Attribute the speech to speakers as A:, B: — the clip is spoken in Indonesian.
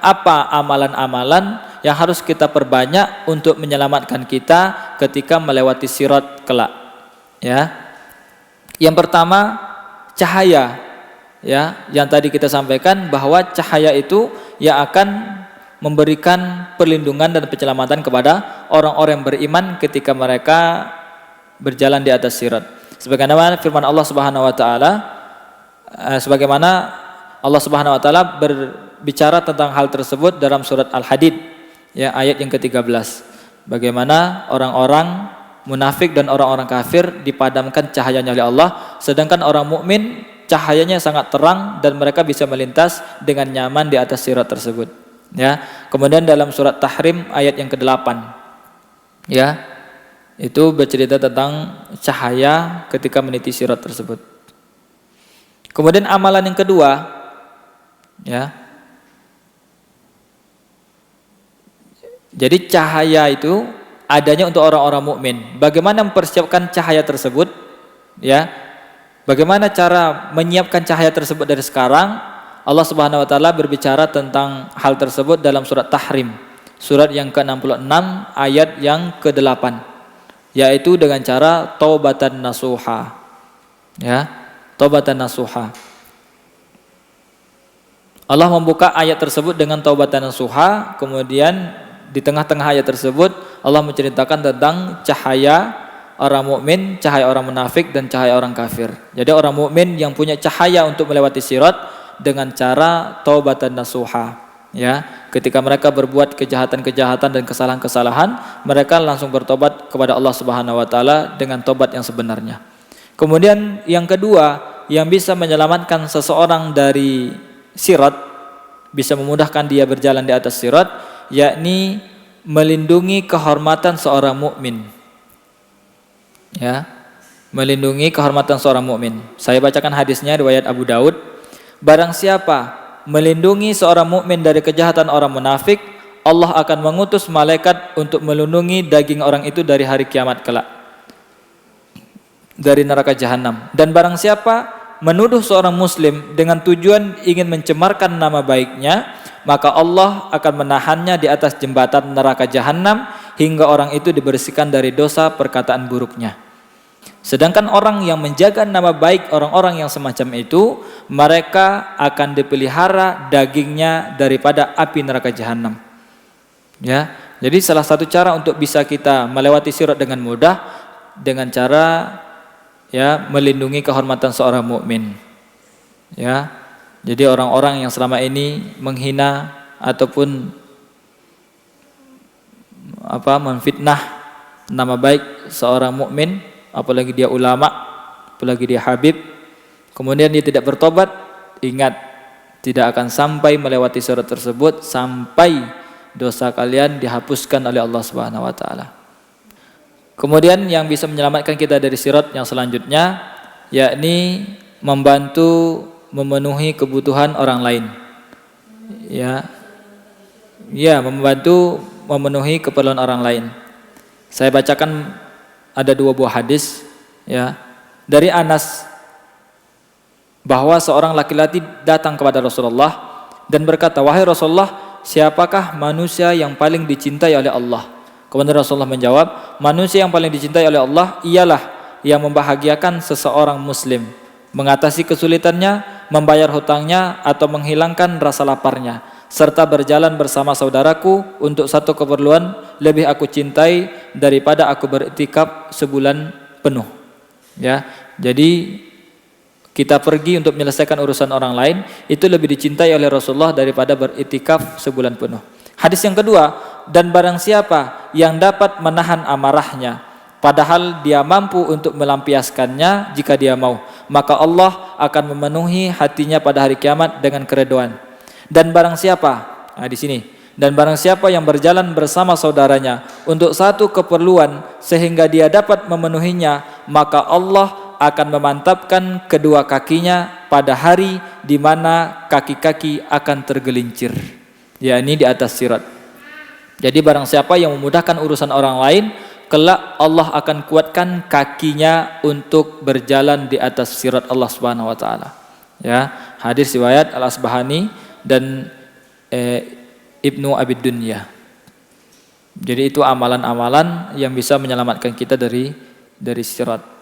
A: apa amalan-amalan yang harus kita perbanyak untuk menyelamatkan kita ketika melewati sirat kelak. Ya. Yang pertama, cahaya. Ya, yang tadi kita sampaikan bahwa cahaya itu yang akan memberikan perlindungan dan penyelamatan kepada orang-orang yang beriman ketika mereka berjalan di atas sirat. Sebagaimana firman Allah Subhanahu wa taala, sebagaimana Allah Subhanahu wa taala berbicara tentang hal tersebut dalam surat Al-Hadid, ya, ayat yang ke-13. Bagaimana orang-orang munafik dan orang-orang kafir dipadamkan cahayanya oleh Allah, sedangkan orang mukmin cahayanya sangat terang dan mereka bisa melintas dengan nyaman di atas sirat tersebut. Ya, kemudian dalam surat Tahrim ayat yang ke-8, ya, itu bercerita tentang cahaya ketika meniti sirat tersebut. Kemudian amalan yang kedua, ya, jadi cahaya itu adanya untuk orang-orang mukmin. Bagaimana mempersiapkan cahaya tersebut? Ya, bagaimana cara menyiapkan cahaya tersebut dari sekarang? Allah Subhanahu wa taala berbicara tentang hal tersebut dalam surat Tahrim, surat yang ke-66 ayat yang ke-8, yaitu dengan cara taubatan nasuha. Ya, taubatan nasuha. Allah membuka ayat tersebut dengan taubatan nasuha, kemudian di tengah-tengah ayat tersebut Allah menceritakan tentang cahaya orang mukmin, cahaya orang munafik, dan cahaya orang kafir. Jadi orang mukmin yang punya cahaya untuk melewati sirat dengan cara taubatan nasuha, ya, ketika mereka berbuat kejahatan-kejahatan dan kesalahan-kesalahan, mereka langsung bertobat kepada Allah Subhanahu wa taala dengan tobat yang sebenarnya. Kemudian yang kedua, yang bisa menyelamatkan seseorang dari sirat, bisa memudahkan dia berjalan di atas sirat, yakni melindungi kehormatan seorang mukmin. Ya, melindungi kehormatan seorang mukmin. Saya bacakan hadisnya riwayat Abu Daud. Barang siapa melindungi seorang mukmin dari kejahatan orang munafik, Allah akan mengutus malaikat untuk melindungi daging orang itu dari hari kiamat kelak, dari neraka jahanam. Dan barang siapa menuduh seorang muslim dengan tujuan ingin mencemarkan nama baiknya, maka Allah akan menahannya di atas jembatan neraka jahanam hingga orang itu dibersihkan dari dosa perkataan buruknya. Sedangkan orang yang menjaga nama baik orang-orang yang semacam itu, mereka akan dipelihara dagingnya daripada api neraka jahanam. Ya, jadi salah satu cara untuk bisa kita melewati sirat dengan mudah dengan cara, ya, melindungi kehormatan seorang mukmin. Ya, jadi orang-orang yang selama ini menghina ataupun memfitnah nama baik seorang mukmin, apalagi dia ulama, apalagi dia habib, kemudian dia tidak bertobat, ingat, tidak akan sampai melewati sirat tersebut sampai dosa kalian dihapuskan oleh Allah Subhanahu wa taala. Kemudian yang bisa menyelamatkan kita dari sirat yang selanjutnya, yakni membantu memenuhi kebutuhan orang lain. Ya, membantu memenuhi keperluan orang lain. Saya bacakan ada 2 buah hadis, ya, dari Anas, bahwa seorang laki-laki datang kepada Rasulullah dan berkata, "Wahai Rasulullah, siapakah manusia yang paling dicintai oleh Allah?" Kemudian Rasulullah menjawab, "Manusia yang paling dicintai oleh Allah ialah yang membahagiakan seseorang muslim, mengatasi kesulitannya, membayar hutangnya, atau menghilangkan rasa laparnya, serta berjalan bersama saudaraku untuk satu keperluan lebih aku cintai daripada aku beriktikaf sebulan penuh." Ya, jadi kita pergi untuk menyelesaikan urusan orang lain itu lebih dicintai oleh Rasulullah daripada beriktikaf sebulan penuh. Hadis yang kedua, dan barang siapa yang dapat menahan amarahnya padahal dia mampu untuk melampiaskannya jika dia mau, maka Allah akan memenuhi hatinya pada hari kiamat dengan keridhaan. Dan barang siapa, di sini, dan barang siapa yang berjalan bersama saudaranya untuk satu keperluan sehingga dia dapat memenuhinya, maka Allah akan memantapkan kedua kakinya pada hari di mana kaki-kaki akan tergelincir, yakni di atas sirat. Jadi barang siapa yang memudahkan urusan orang lain, kelak Allah akan kuatkan kakinya untuk berjalan di atas sirat Allah Subhanahu wa taala. Ya, hadis riwayat Al-Asbahani dan Ibnu Abi Dunya. Jadi itu amalan-amalan yang bisa menyelamatkan kita dari sirat.